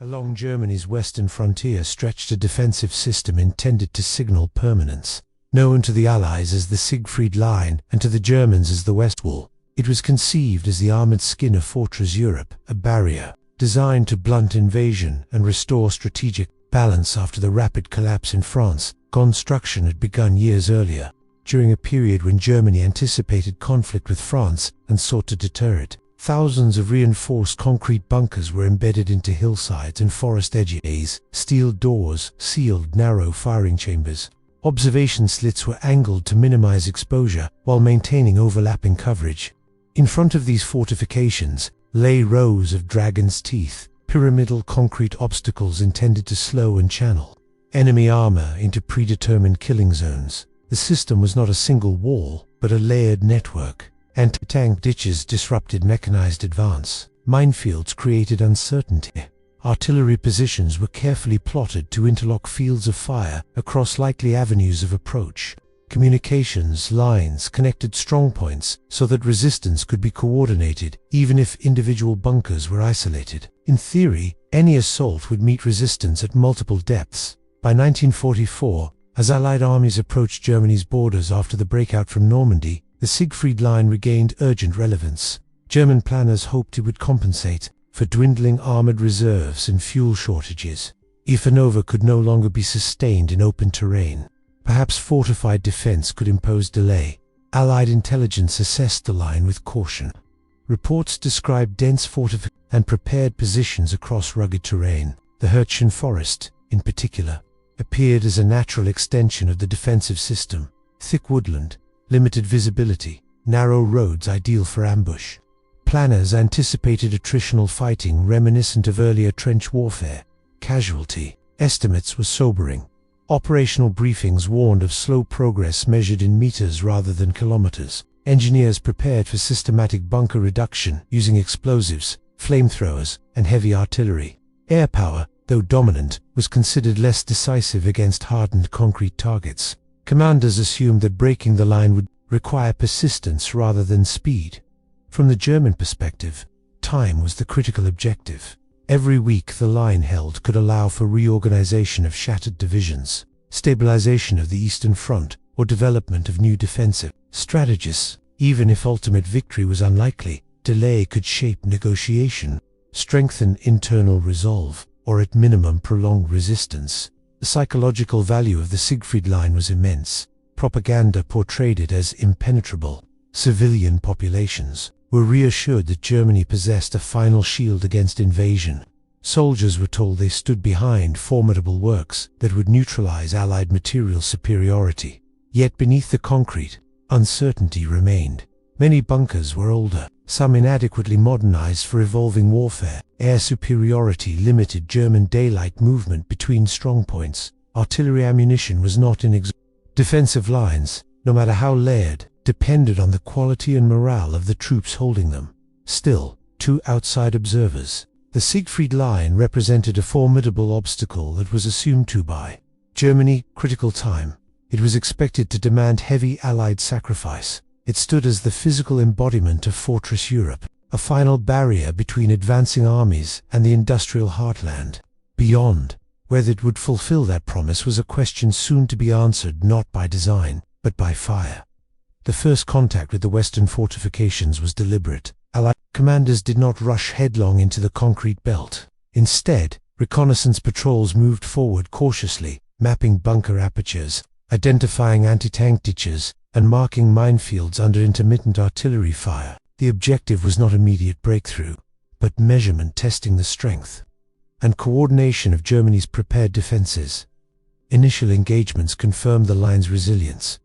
Along Germany's western frontier stretched a defensive system intended to signal permanence. Known to the Allies as the Siegfried Line and to the Germans as the West Wall, it was conceived as the armored skin of Fortress Europe, a barrier designed to blunt invasion and restore strategic balance after the rapid collapse in France. Construction had begun years earlier, during a period when Germany anticipated conflict with France and sought to deter it. Thousands of reinforced concrete bunkers were embedded into hillsides and forest edges. Steel doors sealed narrow firing chambers. Observation slits were angled to minimize exposure while maintaining overlapping coverage. In front of these fortifications lay rows of dragon's teeth, pyramidal concrete obstacles intended to slow and channel enemy armor into predetermined killing zones. The system was not a single wall, but a layered network. Anti-tank ditches disrupted mechanized advance. Minefields created uncertainty. Artillery positions were carefully plotted to interlock fields of fire across likely avenues of approach. Communications lines connected strongpoints so that resistance could be coordinated, even if individual bunkers were isolated. In theory, any assault would meet resistance at multiple depths. By 1944, as Allied armies approached Germany's borders after the breakout from Normandy, the Siegfried Line regained urgent relevance. German planners hoped it would compensate for dwindling armored reserves and fuel shortages. If an over could no longer be sustained in open terrain, perhaps fortified defense could impose delay. Allied intelligence assessed the line with caution. Reports described dense fortifications and prepared positions across rugged terrain. The Hirschen Forest, in particular, appeared as a natural extension of the defensive system. Thick woodland, limited visibility, narrow roads ideal for ambush. Planners anticipated attritional fighting reminiscent of earlier trench warfare. Casualty estimates were sobering. Operational briefings warned of slow progress measured in meters rather than kilometers. Engineers prepared for systematic bunker reduction using explosives, flamethrowers, and heavy artillery. Air power, though dominant, was considered less decisive against hardened concrete targets. Commanders assumed that breaking the line would require persistence rather than speed. From the German perspective, time was the critical objective. Every week the line held could allow for reorganization of shattered divisions, stabilization of the Eastern Front, or development of new defensive strategies. Even if ultimate victory was unlikely, delay could shape negotiation, strengthen internal resolve, or at minimum prolong resistance. The psychological value of the Siegfried Line was immense. Propaganda portrayed it as impenetrable. Civilian populations were reassured that Germany possessed a final shield against invasion. Soldiers were told they stood behind formidable works that would neutralize Allied material superiority. Yet beneath the concrete, uncertainty remained. Many bunkers were older, some inadequately modernized for evolving warfare. Air superiority limited German daylight movement between strongpoints. Artillery ammunition was not in defensive lines, no matter how layered, depended on the quality and morale of the troops holding them. Still, to outside observers, the Siegfried Line represented a formidable obstacle that was assumed to by Germany critical time. It was expected to demand heavy Allied sacrifice. It stood as the physical embodiment of Fortress Europe, a final barrier between advancing armies and the industrial heartland. Beyond, whether it would fulfill that promise was a question soon to be answered not by design, but by fire. The first contact with the western fortifications was deliberate. Allied commanders did not rush headlong into the concrete belt. Instead, reconnaissance patrols moved forward cautiously, mapping bunker apertures, identifying anti-tank ditches, and marking minefields under intermittent artillery fire. The objective was not immediate breakthrough, but measurement testing the strength and coordination of Germany's prepared defenses. Initial engagements confirmed the line's resilience.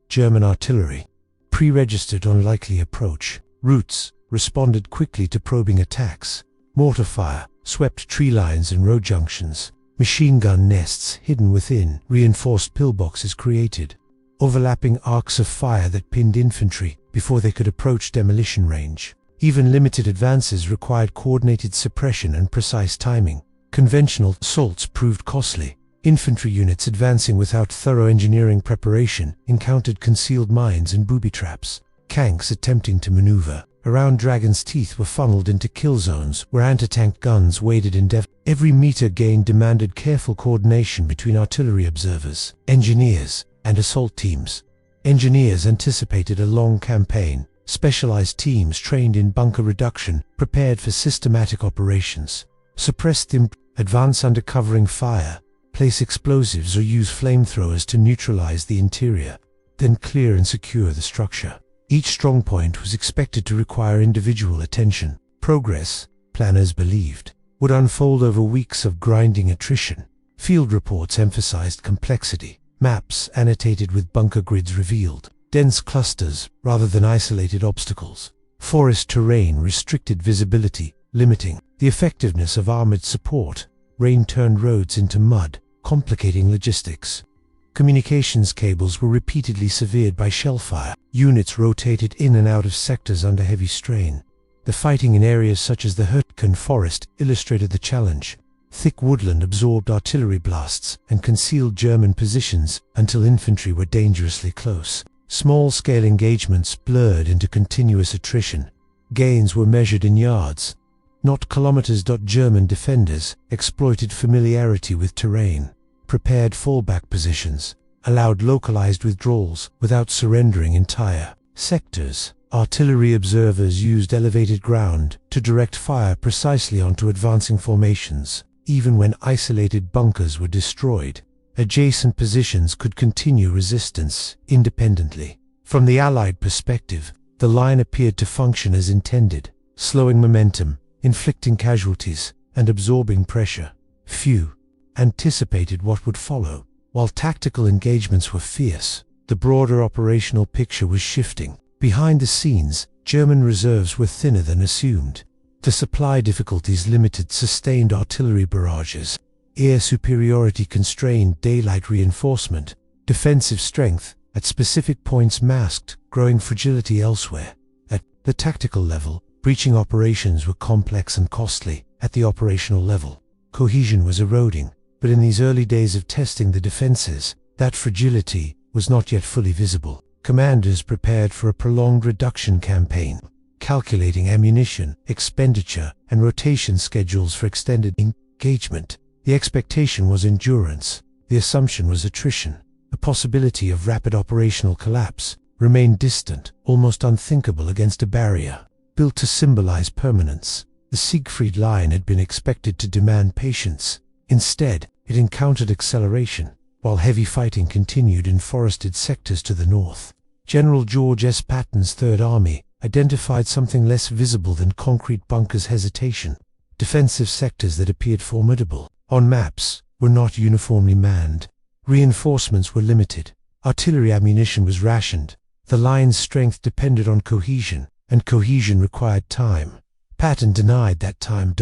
German artillery pre-registered on likely approach routes, responded quickly to probing attacks. Mortar fire swept tree lines and road junctions. Machine gun nests hidden within reinforced pillboxes created overlapping arcs of fire that pinned infantry before they could approach demolition range. Even limited advances required coordinated suppression and precise timing. Conventional assaults proved costly. Infantry units advancing without thorough engineering preparation encountered concealed mines and booby traps. Tanks attempting to maneuver around Dragon's Teeth were funneled into kill zones where anti-tank guns waited indefinitely. Every meter gained demanded careful coordination between artillery observers, engineers, and assault teams. Engineers anticipated a long campaign. Specialized teams trained in bunker reduction prepared for systematic operations. Suppress them, advance under covering fire, place explosives or use flamethrowers to neutralize the interior, then clear and secure the structure. Each strongpoint was expected to require individual attention. Progress, planners believed, would unfold over weeks of grinding attrition. Field reports emphasized complexity. Maps annotated with bunker grids revealed dense clusters rather than isolated obstacles. Forest terrain restricted visibility, limiting the effectiveness of armored support. Rain turned roads into mud, complicating logistics. Communications cables were repeatedly severed by shellfire. Units rotated in and out of sectors under heavy strain. The fighting in areas such as the Hürtgen forest illustrated the challenge. Thick woodland absorbed artillery blasts and concealed German positions until infantry were dangerously close. Small-scale engagements blurred into continuous attrition. Gains were measured in yards, not kilometers. German defenders exploited familiarity with terrain, prepared fallback positions, allowed localized withdrawals without surrendering entire sectors. Artillery observers used elevated ground to direct fire precisely onto advancing formations. Even when isolated bunkers were destroyed, adjacent positions could continue resistance independently. From the Allied perspective, the line appeared to function as intended, slowing momentum, inflicting casualties, and absorbing pressure. Few anticipated what would follow. While tactical engagements were fierce, the broader operational picture was shifting. Behind the scenes, German reserves were thinner than assumed. The supply difficulties limited sustained artillery barrages. Air superiority constrained daylight reinforcement. Defensive strength at specific points masked growing fragility elsewhere. At the tactical level, breaching operations were complex and costly. At the operational level, cohesion was eroding. But in these early days of testing the defenses, that fragility was not yet fully visible. Commanders prepared for a prolonged reduction campaign, calculating ammunition, expenditure, and rotation schedules for extended engagement. The expectation was endurance. The assumption was attrition. The possibility of rapid operational collapse remained distant, almost unthinkable against a barrier built to symbolize permanence. The Siegfried Line had been expected to demand patience. Instead, it encountered acceleration, while heavy fighting continued in forested sectors to the north. General George S. Patton's Third Army identified something less visible than concrete bunkers' hesitation. Defensive sectors that appeared formidable on maps were not uniformly manned. Reinforcements were limited. Artillery ammunition was rationed. The line's strength depended on cohesion, and cohesion required time. Patton denied that time.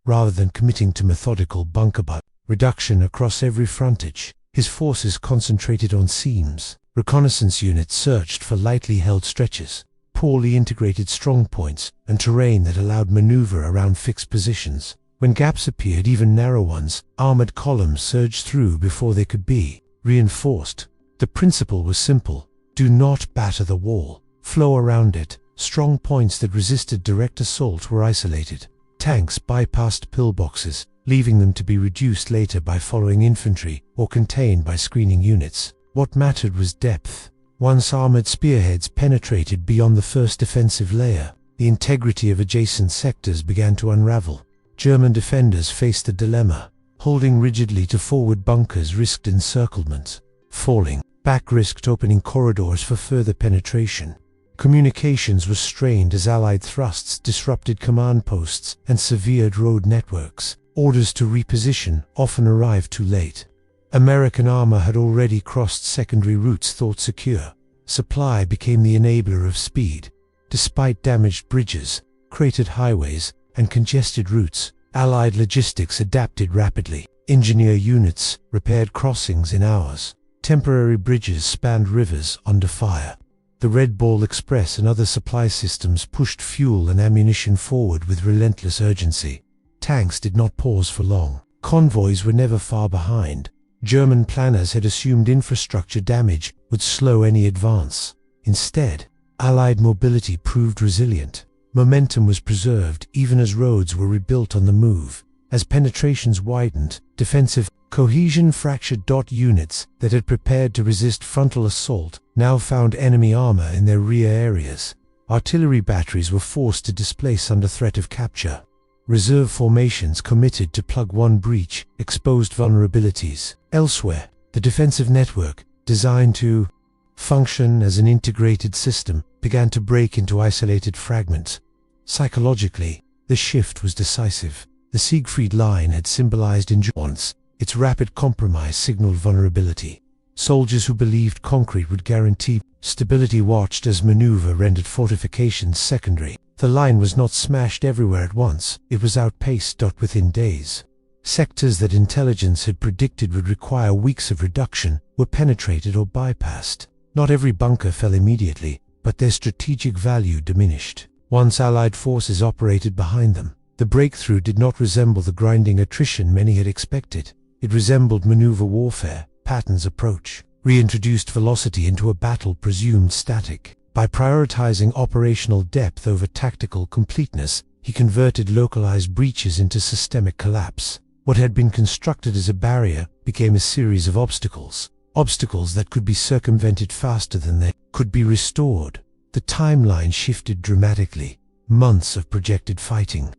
Rather than committing to methodical bunker reduction across every frontage, his forces concentrated on seams. Reconnaissance units searched for lightly held stretches, poorly integrated strongpoints, and terrain that allowed maneuver around fixed positions. When gaps appeared, even narrow ones, armored columns surged through before they could be reinforced. The principle was simple: do not batter the wall, flow around it. Strong points that resisted direct assault were isolated. Tanks bypassed pillboxes, leaving them to be reduced later by following infantry or contained by screening units. What mattered was depth. Once armored spearheads penetrated beyond the first defensive layer, the integrity of adjacent sectors began to unravel. German defenders faced a dilemma. Holding rigidly to forward bunkers risked encirclement. Falling back risked opening corridors for further penetration. Communications were strained as Allied thrusts disrupted command posts and severed road networks. Orders to reposition often arrived too late. American armor had already crossed secondary routes thought secure. Supply became the enabler of speed. Despite damaged bridges, cratered highways, and congested routes, Allied logistics adapted rapidly. Engineer units repaired crossings in hours. Temporary bridges spanned rivers under fire. The Red Ball Express and other supply systems pushed fuel and ammunition forward with relentless urgency. Tanks did not pause for long. Convoys were never far behind. German planners had assumed infrastructure damage would slow any advance. Instead, Allied mobility proved resilient. Momentum was preserved even as roads were rebuilt on the move. As penetrations widened, defensive cohesion fractured. Units that had prepared to resist frontal assault now found enemy armor in their rear areas. Artillery batteries were forced to displace under threat of capture. Reserve formations committed to plug one breach exposed vulnerabilities. Elsewhere, the defensive network, designed to function as an integrated system, began to break into isolated fragments. Psychologically, the shift was decisive. The Siegfried Line had symbolized endurance. Its rapid compromise signaled vulnerability. Soldiers who believed concrete would guarantee stability watched as maneuver rendered fortifications secondary. The line was not smashed everywhere at once. It was outpaced. Within days, sectors that intelligence had predicted would require weeks of reduction were penetrated or bypassed. Not every bunker fell immediately, but their strategic value diminished. Once Allied forces operated behind them, the breakthrough did not resemble the grinding attrition many had expected. It resembled maneuver warfare. Patton's approach reintroduced velocity into a battle presumed static. By prioritizing operational depth over tactical completeness, he converted localized breaches into systemic collapse. What had been constructed as a barrier became a series of obstacles. Obstacles that could be circumvented faster than they could be restored. The timeline shifted dramatically. Months of projected fighting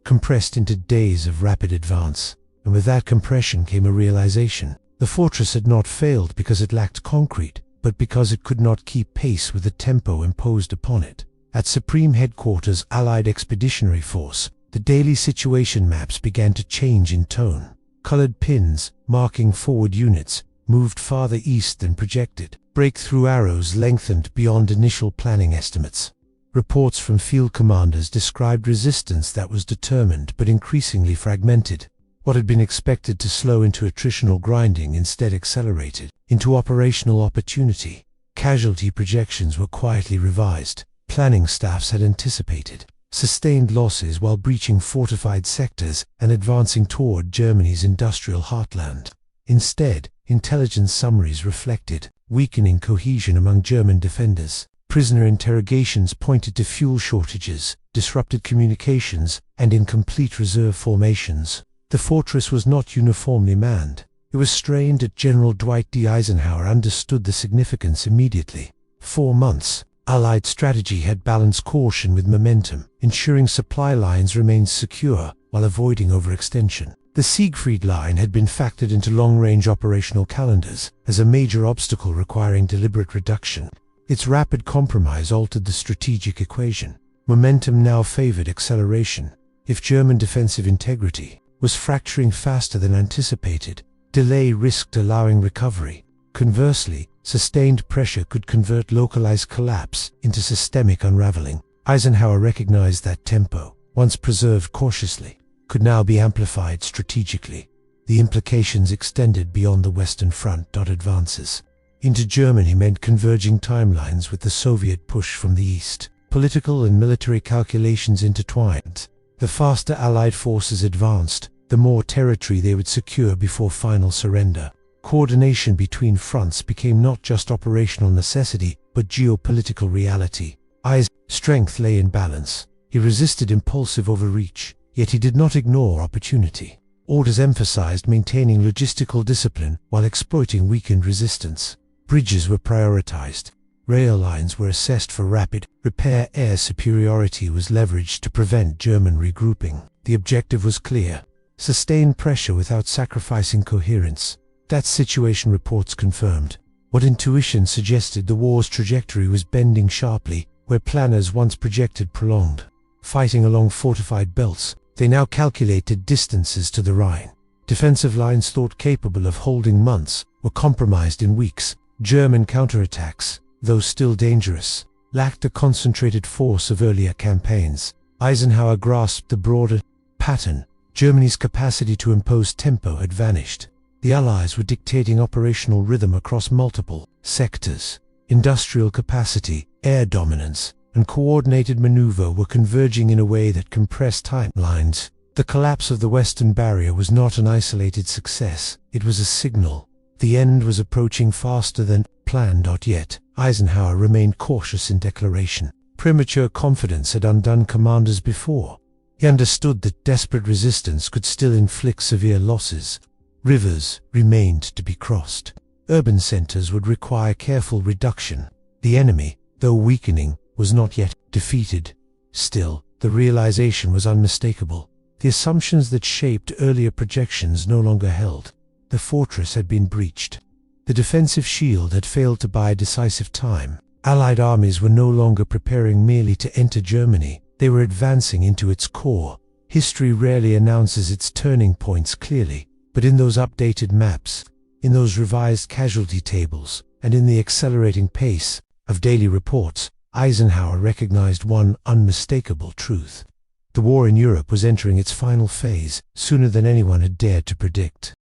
compressed into days of rapid advance. And with that compression came a realization. The fortress had not failed because it lacked concrete, but because it could not keep pace with the tempo imposed upon it. At Supreme Headquarters Allied Expeditionary Force, the daily situation maps began to change in tone. Colored pins, marking forward units, moved farther east than projected. Breakthrough arrows lengthened beyond initial planning estimates. Reports from field commanders described resistance that was determined but increasingly fragmented. What had been expected to slow into attritional grinding instead accelerated into operational opportunity. Casualty projections were quietly revised. Planning staffs had anticipated sustained losses while breaching fortified sectors and advancing toward Germany's industrial heartland. Instead, intelligence summaries reflected weakening cohesion among German defenders. Prisoner interrogations pointed to fuel shortages, disrupted communications, and incomplete reserve formations. The fortress was not uniformly manned. It was strained. General Dwight D. Eisenhower understood the significance immediately. 4 months, Allied strategy had balanced caution with momentum, ensuring supply lines remained secure while avoiding overextension. The Siegfried Line had been factored into long-range operational calendars as a major obstacle requiring deliberate reduction. Its rapid compromise altered the strategic equation. Momentum now favored acceleration. If German defensive integrity was fracturing faster than anticipated, delay risked allowing recovery. Conversely, sustained pressure could convert localized collapse into systemic unraveling. Eisenhower recognized that tempo, once preserved cautiously, could now be amplified strategically. The implications extended beyond the Western Front. Advances into Germany meant converging timelines with the Soviet push from the east. Political and military calculations intertwined. The faster Allied forces advanced, the more territory they would secure before final surrender. Coordination between fronts became not just operational necessity, but geopolitical reality. Eisenhower's strength lay in balance. He resisted impulsive overreach, yet he did not ignore opportunity. Orders emphasized maintaining logistical discipline while exploiting weakened resistance. Bridges were prioritized. Rail lines were assessed for rapid repair. Air superiority was leveraged to prevent German regrouping. The objective was clear: sustain pressure without sacrificing coherence. That situation reports confirmed what intuition suggested. The war's trajectory was bending sharply where planners once projected prolonged fighting along fortified belts. They now calculated distances to the Rhine. Defensive lines thought capable of holding months were compromised in weeks. German counterattacks, though still dangerous, lacked the concentrated force of earlier campaigns. Eisenhower grasped the broader pattern. Germany's capacity to impose tempo had vanished. The Allies were dictating operational rhythm across multiple sectors. Industrial capacity, air dominance, and coordinated maneuver were converging in a way that compressed timelines. The collapse of the Western Barrier was not an isolated success. It was a signal. The end was approaching faster than planned. Yet, Eisenhower remained cautious in declaration. Premature confidence had undone commanders before. He understood that desperate resistance could still inflict severe losses. Rivers remained to be crossed. Urban centers would require careful reduction. The enemy, though weakening, was not yet defeated. Still, the realization was unmistakable. The assumptions that shaped earlier projections no longer held. The fortress had been breached. The defensive shield had failed to buy decisive time. Allied armies were no longer preparing merely to enter Germany. They were advancing into its core. History rarely announces its turning points clearly, but in those updated maps, in those revised casualty tables, and in the accelerating pace of daily reports, Eisenhower recognized one unmistakable truth. The war in Europe was entering its final phase sooner than anyone had dared to predict.